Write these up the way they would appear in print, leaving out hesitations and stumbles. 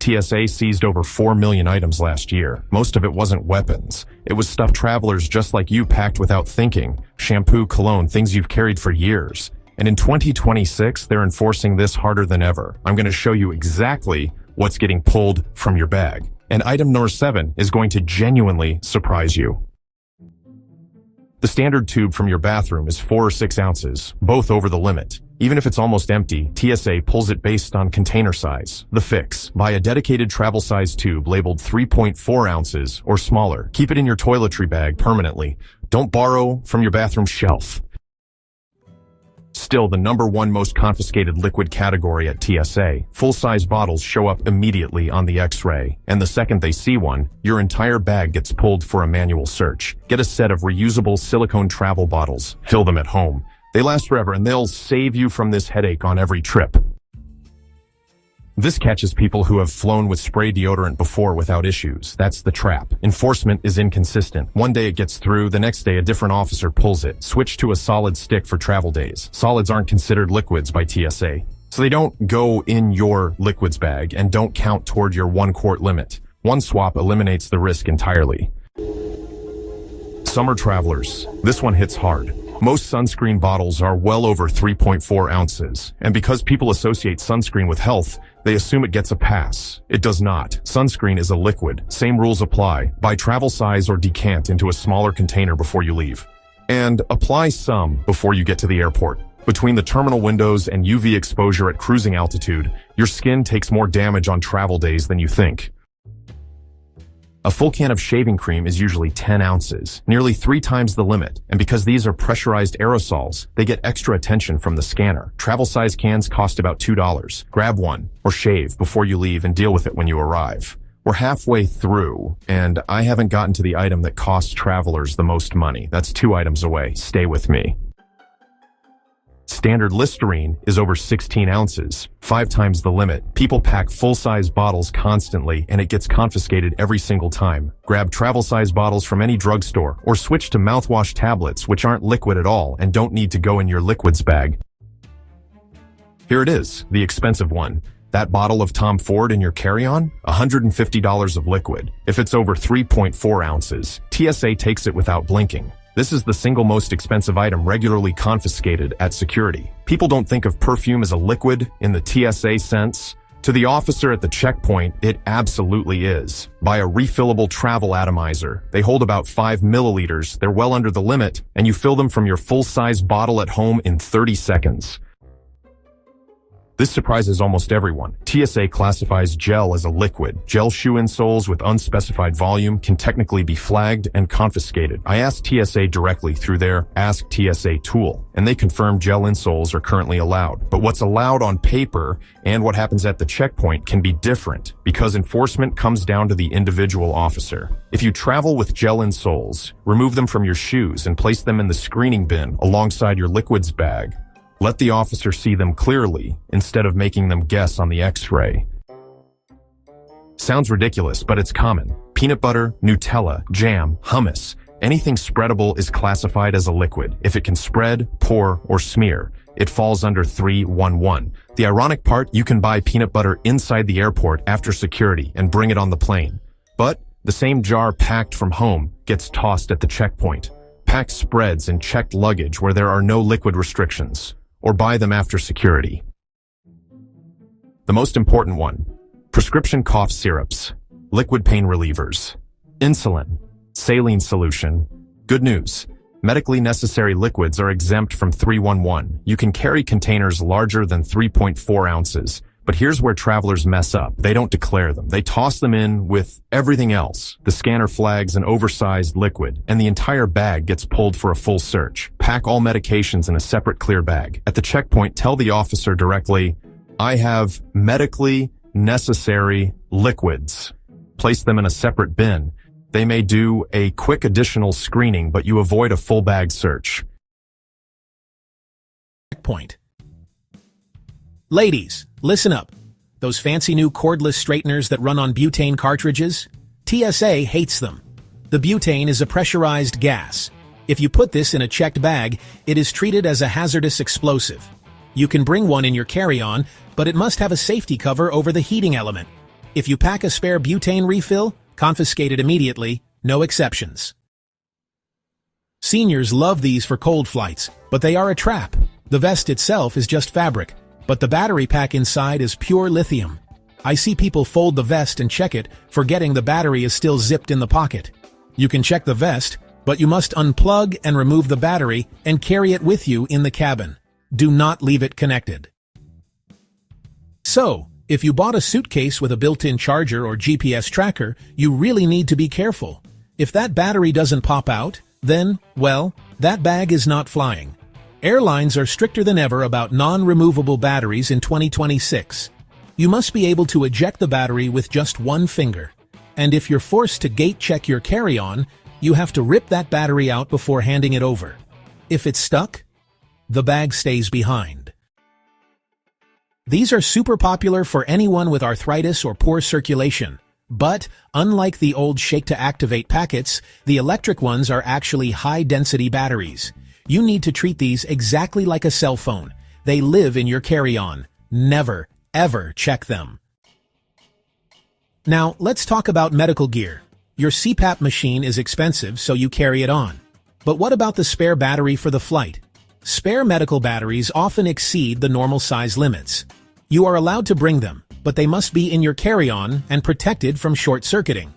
TSA seized over 4 million items last year. Most of it wasn't weapons. It was stuff travelers just like you packed without thinking. Shampoo, cologne, things you've carried for years. And in 2026, they're enforcing this harder than ever. I'm going to show you exactly what's getting pulled from your bag. And item number 7 is going to genuinely surprise you. The standard tube from your bathroom is 4 or 6 ounces, both over the limit. Even if it's almost empty, TSA pulls it based on container size. The fix: buy a dedicated travel size tube labeled 3.4 ounces or smaller. Keep it in your toiletry bag permanently. Don't borrow from your bathroom shelf. Still the #1 most confiscated liquid category at TSA. Full-size bottles show up immediately on the X-ray, and the second they see one, your entire bag gets pulled for a manual search. Get a set of reusable silicone travel bottles. Fill them at home. They last forever, and they'll save you from this headache on every trip. This catches people who have flown with spray deodorant before without issues. That's the trap. Enforcement is inconsistent. One day it gets through, the next day a different officer pulls it. Switch to a solid stick for travel days. Solids aren't considered liquids by TSA, so they don't go in your liquids bag and don't count toward your 1 quart limit. One swap eliminates the risk entirely. Summer travelers. This one hits hard. Most sunscreen bottles are well over 3.4 ounces, and because people associate sunscreen with health, they assume it gets a pass. It does not. Sunscreen is a liquid. Same rules apply. Buy travel size or decant into a smaller container before you leave. And apply some before you get to the airport. Between the terminal windows and UV exposure at cruising altitude, your skin takes more damage on travel days than you think. A full can of shaving cream is usually 10 ounces, nearly 3 times the limit, and because these are pressurized aerosols, they get extra attention from the scanner. Travel size cans cost about $2. Grab one, or shave before you leave and deal with it when you arrive. We're halfway through, and I haven't gotten to the item that costs travelers the most money. That's 2 items away. Stay with me. Standard Listerine is over 16 ounces, 5 times the limit. People pack full-size bottles constantly, and it gets confiscated every single time. Grab travel-size bottles from any drugstore, or switch to mouthwash tablets, which aren't liquid at all and don't need to go in your liquids bag. Here it is, the expensive one. That bottle of Tom Ford in your carry-on? $150 of liquid. If it's over 3.4 ounces, TSA takes it without blinking. This is the single most expensive item regularly confiscated at security. People don't think of perfume as a liquid in the TSA sense. To the officer at the checkpoint, it absolutely is. Buy a refillable travel atomizer. They hold about 5 milliliters, they're well under the limit, and you fill them from your full-size bottle at home in 30 seconds. This surprises almost everyone. TSA classifies gel as a liquid. Gel shoe insoles with unspecified volume can technically be flagged and confiscated. I asked TSA directly through their Ask TSA tool, and they confirmed gel insoles are currently allowed. But what's allowed on paper and what happens at the checkpoint can be different because enforcement comes down to the individual officer. If you travel with gel insoles, remove them from your shoes and place them in the screening bin alongside your liquids bag. Let the officer see them clearly instead of making them guess on the X-ray. Sounds ridiculous, but it's common. Peanut butter, Nutella, jam, hummus, anything spreadable is classified as a liquid. If it can spread, pour, or smear, it falls under 311. The ironic part, you can buy peanut butter inside the airport after security and bring it on the plane. But the same jar packed from home gets tossed at the checkpoint. Pack spreads in checked luggage where there are no liquid restrictions, or buy them after security. The most important one: prescription cough syrups, liquid pain relievers, insulin, saline solution. Good news: medically necessary liquids are exempt from 311. You can carry containers larger than 3.4 ounces. But here's where travelers mess up. They don't declare them. They toss them in with everything else. The scanner flags an oversized liquid, and the entire bag gets pulled for a full search. Pack all medications in a separate clear bag. At the checkpoint, tell the officer directly, "I have medically necessary liquids." Place them in a separate bin. They may do a quick additional screening, but you avoid a full bag search. Checkpoint. Ladies, listen up. Those fancy new cordless straighteners that run on butane cartridges? TSA hates them. The butane is a pressurized gas. If you put this in a checked bag, it is treated as a hazardous explosive. You can bring one in your carry-on, but it must have a safety cover over the heating element. If you pack a spare butane refill, confiscate it immediately, no exceptions. Seniors love these for cold flights, but they are a trap. The vest itself is just fabric, but the battery pack inside is pure lithium. I see people fold the vest and check it, forgetting the battery is still zipped in the pocket. You can check the vest, but you must unplug and remove the battery and carry it with you in the cabin. Do not leave it connected. So, if you bought a suitcase with a built-in charger or GPS tracker, you really need to be careful. If that battery doesn't pop out, then, well, that bag is not flying. Airlines are stricter than ever about non-removable batteries in 2026. You must be able to eject the battery with just one finger. And if you're forced to gate check your carry-on, you have to rip that battery out before handing it over. If it's stuck, the bag stays behind. These are super popular for anyone with arthritis or poor circulation. But, unlike the old shake-to-activate packets, the electric ones are actually high-density batteries. You need to treat these exactly like a cell phone. They live in your carry-on. Never, ever check them. Now, let's talk about medical gear. Your CPAP machine is expensive, so you carry it on. But what about the spare battery for the flight? Spare medical batteries often exceed the normal size limits. You are allowed to bring them, but they must be in your carry-on and protected from short-circuiting.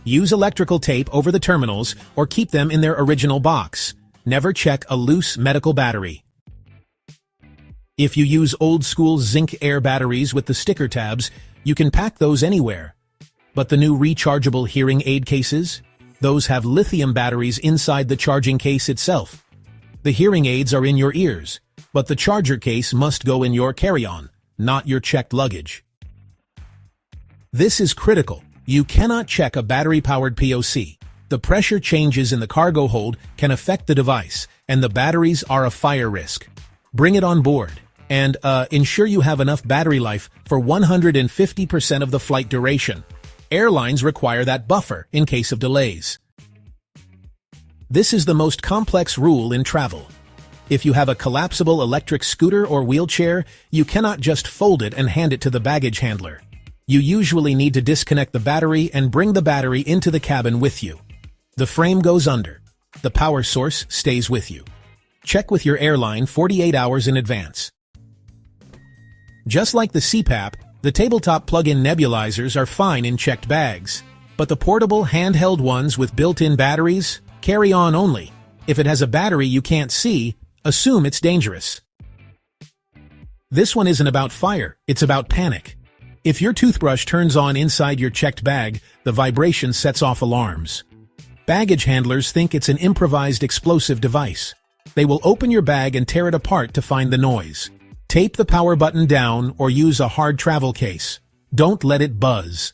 Use electrical tape over the terminals or keep them in their original box. Never check a loose medical battery. If you use old-school zinc air batteries with the sticker tabs, you can pack those anywhere. But the new rechargeable hearing aid cases? Those have lithium batteries inside the charging case itself. The hearing aids are in your ears, but the charger case must go in your carry-on, not your checked luggage. This is critical. You cannot check a battery-powered POC. The pressure changes in the cargo hold can affect the device, and the batteries are a fire risk. Bring it on board, and ensure you have enough battery life for 150% of the flight duration. Airlines require that buffer in case of delays. This is the most complex rule in travel. If you have a collapsible electric scooter or wheelchair, you cannot just fold it and hand it to the baggage handler. You usually need to disconnect the battery and bring the battery into the cabin with you. The frame goes under. The power source stays with you. Check with your airline 48 hours in advance. Just like the CPAP, the tabletop plug-in nebulizers are fine in checked bags. But the portable handheld ones with built-in batteries, carry on only. If it has a battery you can't see, assume it's dangerous. This one isn't about fire, it's about panic. If your toothbrush turns on inside your checked bag, the vibration sets off alarms. Baggage handlers think it's an improvised explosive device. They will open your bag and tear it apart to find the noise. Tape the power button down or use a hard travel case. Don't let it buzz.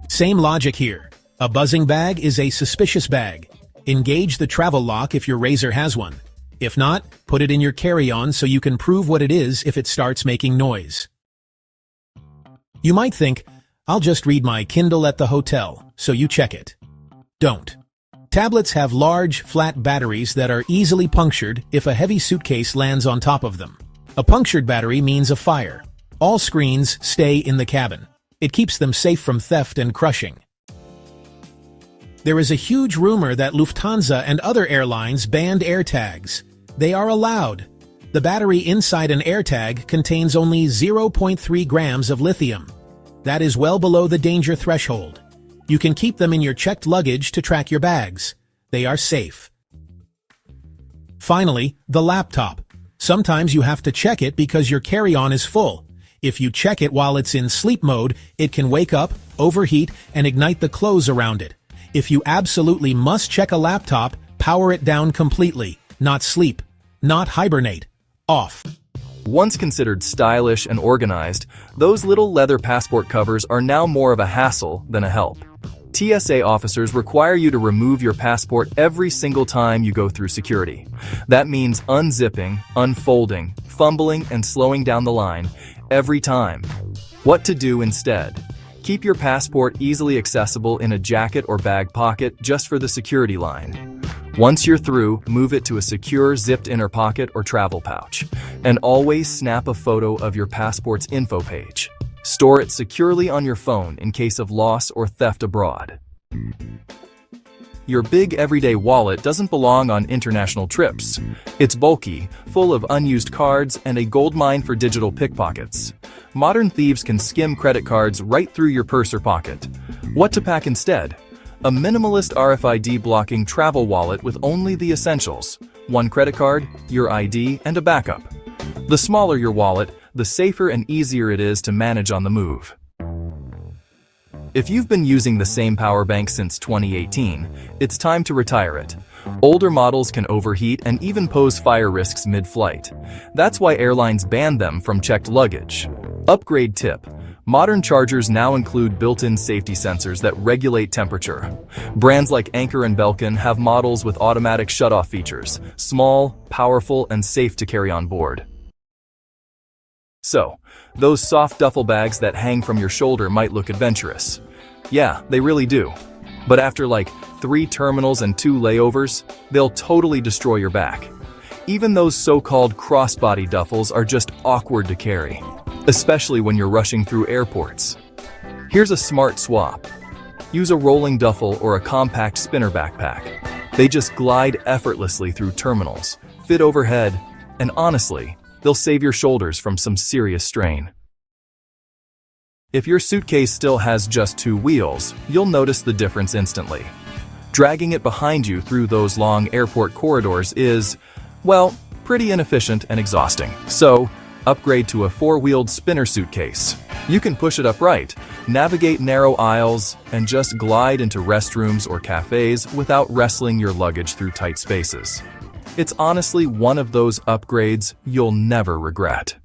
Same logic here. A buzzing bag is a suspicious bag. Engage the travel lock if your razor has one. If not, put it in your carry-on so you can prove what it is if it starts making noise. You might think, I'll just read my Kindle at the hotel, so you check it. Don't. Tablets have large, flat batteries that are easily punctured if a heavy suitcase lands on top of them. A punctured battery means a fire. All screens stay in the cabin. It keeps them safe from theft and crushing. There is a huge rumor that Lufthansa and other airlines banned airtags. They are allowed. The battery inside an airtag contains only 0.3 grams of lithium. That is well below the danger threshold. You can keep them in your checked luggage to track your bags. They are safe. Finally, the laptop. Sometimes you have to check it because your carry-on is full. If you check it while it's in sleep mode, it can wake up, overheat, and ignite the clothes around it. If you absolutely must check a laptop, power it down completely. Not sleep. Not hibernate. Off. Once considered stylish and organized, those little leather passport covers are now more of a hassle than a help. TSA officers require you to remove your passport every single time you go through security. That means unzipping, unfolding, fumbling, and slowing down the line every time. What to do instead? Keep your passport easily accessible in a jacket or bag pocket just for the security line. Once you're through, move it to a secure zipped inner pocket or travel pouch. And always snap a photo of your passport's info page. Store it securely on your phone in case of loss or theft abroad. Your big everyday wallet doesn't belong on international trips. It's bulky, full of unused cards, and a goldmine for digital pickpockets. Modern thieves can skim credit cards right through your purse or pocket. What to pack instead? A minimalist RFID blocking travel wallet with only the essentials: one credit card, your ID, and a backup. The smaller your wallet, the safer and easier it is to manage on the move. If you've been using the same power bank since 2018, it's time to retire it. Older models can overheat and even pose fire risks mid-flight. That's why airlines ban them from checked luggage. Upgrade tip: modern chargers now include built-in safety sensors that regulate temperature. Brands like Anker and Belkin have models with automatic shut-off features, small, powerful, and safe to carry on board. So, those soft duffel bags that hang from your shoulder might look adventurous. Yeah, they really do. But after like 3 terminals and 2 layovers, they'll totally destroy your back. Even those so-called crossbody duffels are just awkward to carry, especially when you're rushing through airports. Here's a smart swap. Use a rolling duffel or a compact spinner backpack. They just glide effortlessly through terminals, fit overhead, and honestly, they'll save your shoulders from some serious strain. If your suitcase still has just 2 wheels, you'll notice the difference instantly. Dragging it behind you through those long airport corridors is, well, pretty inefficient and exhausting. So, upgrade to a 4-wheeled spinner suitcase. You can push it upright, navigate narrow aisles, and just glide into restrooms or cafes without wrestling your luggage through tight spaces. It's honestly one of those upgrades you'll never regret.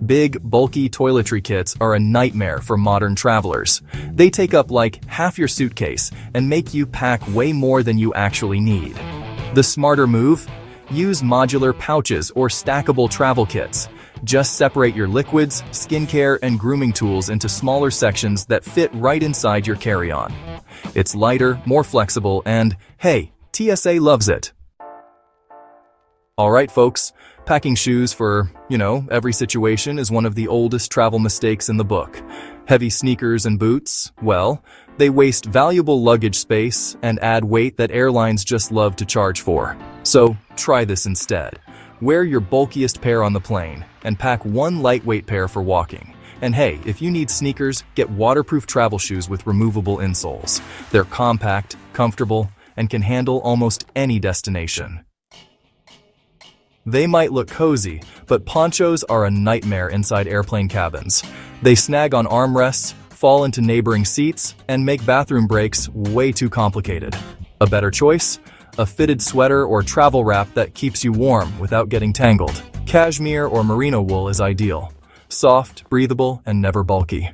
Big, bulky toiletry kits are a nightmare for modern travelers. They take up like half your suitcase and make you pack way more than you actually need. The smarter move? Use modular pouches or stackable travel kits. Just separate your liquids, skincare, and grooming tools into smaller sections that fit right inside your carry-on. It's lighter, more flexible, and hey, TSA loves it. Alright folks, packing shoes for, every situation is one of the oldest travel mistakes in the book. Heavy sneakers and boots, well, they waste valuable luggage space and add weight that airlines just love to charge for. So, try this instead. Wear your bulkiest pair on the plane and pack 1 lightweight pair for walking. And hey, if you need sneakers, get waterproof travel shoes with removable insoles. They're compact, comfortable, and can handle almost any destination. They might look cozy, but ponchos are a nightmare inside airplane cabins. They snag on armrests, fall into neighboring seats, and make bathroom breaks way too complicated. A better choice? A fitted sweater or travel wrap that keeps you warm without getting tangled. Cashmere or merino wool is ideal. Soft, breathable, and never bulky.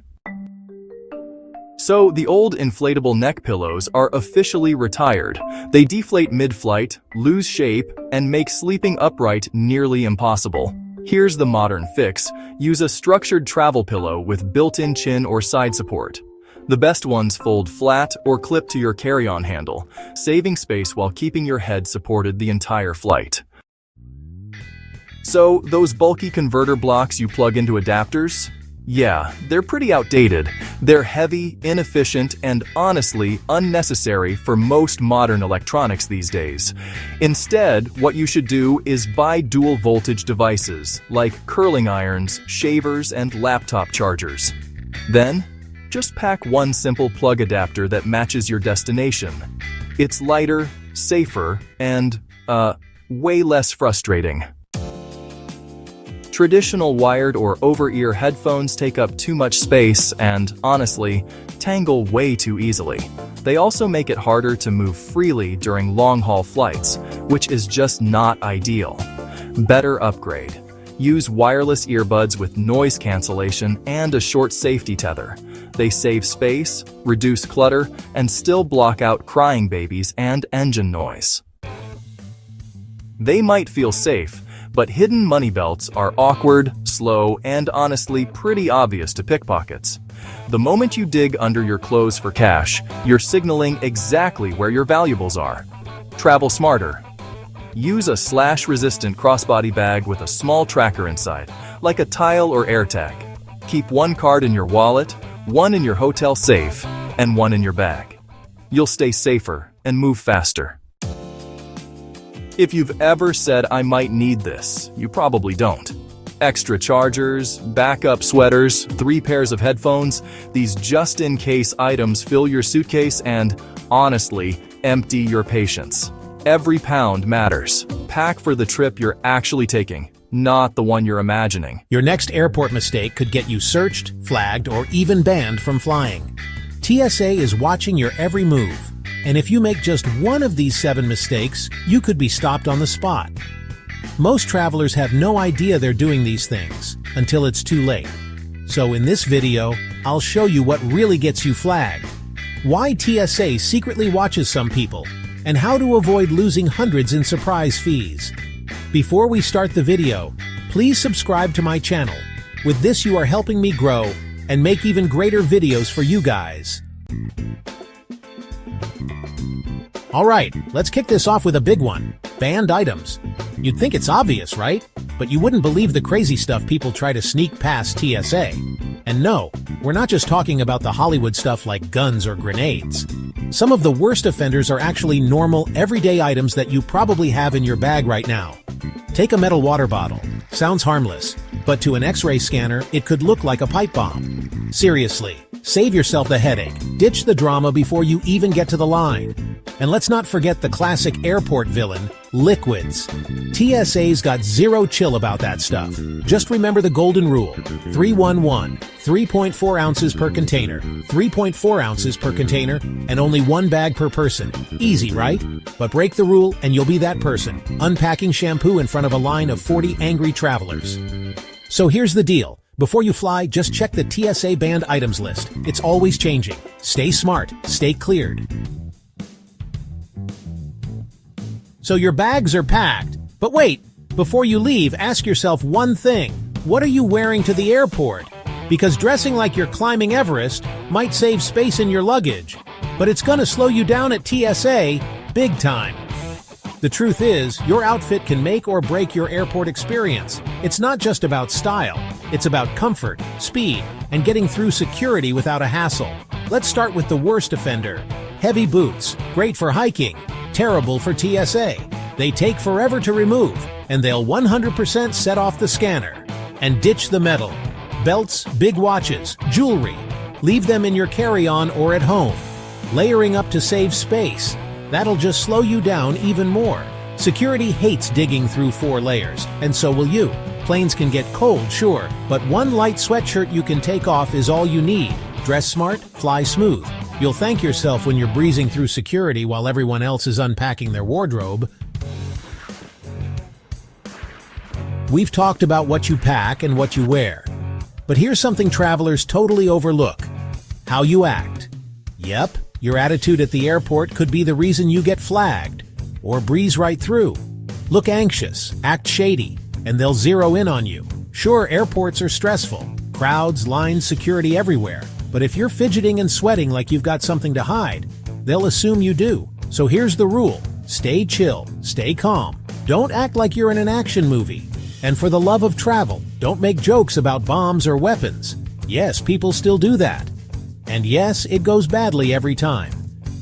So, the old inflatable neck pillows are officially retired. They deflate mid-flight, lose shape, and make sleeping upright nearly impossible. Here's the modern fix. Use a structured travel pillow with built-in chin or side support. The best ones fold flat or clip to your carry-on handle, saving space while keeping your head supported the entire flight. So, those bulky converter blocks you plug into adapters? Yeah, they're pretty outdated. They're heavy, inefficient, and honestly unnecessary for most modern electronics these days. Instead, what you should do is buy dual voltage devices like curling irons, shavers, and laptop chargers. Then, just pack 1 simple plug adapter that matches your destination. It's lighter, safer, and, way less frustrating. Traditional wired or over-ear headphones take up too much space and, honestly, tangle way too easily. They also make it harder to move freely during long-haul flights, which is just not ideal. Better upgrade. Use wireless earbuds with noise cancellation and a short safety tether. They save space, reduce clutter, and still block out crying babies and engine noise. They might feel safe, but hidden money belts are awkward, slow, and honestly pretty obvious to pickpockets. The moment you dig under your clothes for cash, you're signaling exactly where your valuables are. Travel smarter. Use a slash-resistant crossbody bag with a small tracker inside, like a tile or AirTag. keep one card in your wallet, one in your hotel safe, and one in your bag. You'll stay safer and move faster. If you've ever said, "I might need this," you probably don't. Extra chargers, backup sweaters, 3 pairs of headphones, these just-in-case items fill your suitcase and, honestly, empty your patience. Every pound matters. Pack for the trip you're actually taking, not the one you're imagining. Your next airport mistake could get you searched, flagged, or even banned from flying. TSA is watching your every move, and if you make just one of these 7 mistakes, you could be stopped on the spot. Most travelers have no idea they're doing these things until it's too late. So in this video, I'll show you what really gets you flagged, why TSA secretly watches some people, and how to avoid losing hundreds in surprise fees. Before we start the video, please subscribe to my channel. With this, you are helping me grow and make even greater videos for you guys. Alright, let's kick this off with a big one. Banned items. You'd think it's obvious, right? But you wouldn't believe the crazy stuff people try to sneak past TSA. And no, we're not just talking about the Hollywood stuff like guns or grenades. Some of the worst offenders are actually normal, everyday items that you probably have in your bag right now. Take a metal water bottle. Sounds harmless, but to an X-ray scanner, it could look like a pipe bomb. Seriously, save yourself the headache. Ditch the drama before you even get to the line. And let's not forget the classic airport villain, liquids. TSA's got zero chill about that stuff. Just remember the golden rule. 311, 3.4 ounces per container, 3.4 ounces per container, and only 1 bag per person. Easy, right? But break the rule and you'll be that person, unpacking shampoo in front of a line of 40 angry travelers. So here's the deal. Before you fly, just check the TSA banned items list. It's always changing. Stay smart, stay cleared. So your bags are packed. But wait, before you leave, ask yourself one thing. What are you wearing to the airport? Because dressing like you're climbing Everest might save space in your luggage, but it's gonna slow you down at TSA big time. The truth is, your outfit can make or break your airport experience. It's not just about style, it's about comfort, speed, and getting through security without a hassle. Let's start with the worst offender. Heavy boots, great for hiking, terrible for TSA. They take forever to remove, and they'll 100% set off the scanner. And ditch the metal. Belts, big watches, jewelry. Leave them in your carry-on or at home. Layering up to save space. That'll just slow you down even more. Security hates digging through 4 layers, and so will you. Planes can get cold, sure, but one light sweatshirt you can take off is all you need. Dress smart, fly smooth. You'll thank yourself when you're breezing through security while everyone else is unpacking their wardrobe. We've talked about what you pack and what you wear. But here's something travelers totally overlook. How you act. Yep, your attitude at the airport could be the reason you get flagged. Or breeze right through. Look anxious, act shady, and they'll zero in on you. Sure, airports are stressful. Crowds, lines, security everywhere. But if you're fidgeting and sweating like you've got something to hide, they'll assume you do. So here's the rule. Stay chill, stay calm. Don't act like you're in an action movie. And for the love of travel, don't make jokes about bombs or weapons. Yes, people still do that. And yes, it goes badly every time.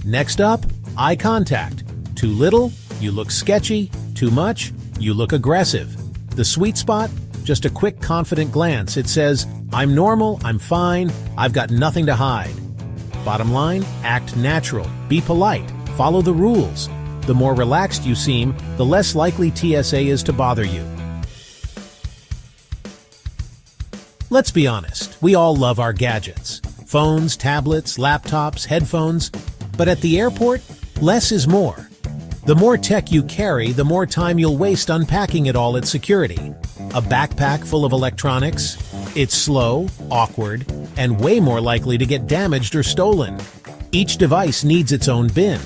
Next up, eye contact. Too little, you look sketchy. Too much, you look aggressive. The sweet spot? Just a quick, confident glance. It says, I'm normal, I'm fine, I've got nothing to hide. Bottom line, act natural, be polite, follow the rules. The more relaxed you seem, the less likely TSA is to bother you. Let's be honest, we all love our gadgets. Phones, tablets, laptops, headphones. But at the airport, less is more. The more tech you carry, the more time you'll waste unpacking it all at security. A backpack full of electronics? It's slow, awkward, and way more likely to get damaged or stolen. Each device needs its own bin.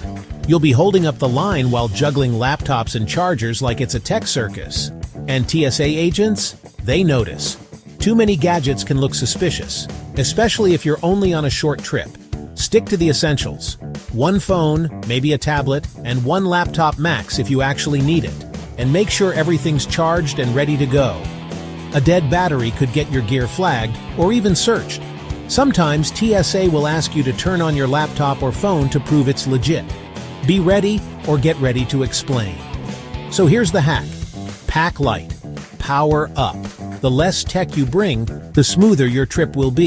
You'll be holding up the line while juggling laptops and chargers like it's a tech circus. And TSA agents? They notice. Too many gadgets can look suspicious, especially if you're only on a short trip. Stick to the essentials. One phone, maybe a tablet, and one laptop max if you actually need it. And make sure everything's charged and ready to go. A dead battery could get your gear flagged or even searched. Sometimes TSA will ask you to turn on your laptop or phone to prove it's legit. Be ready or get ready to explain. So here's the hack. Pack light. Power up. The less tech you bring, the smoother your trip will be.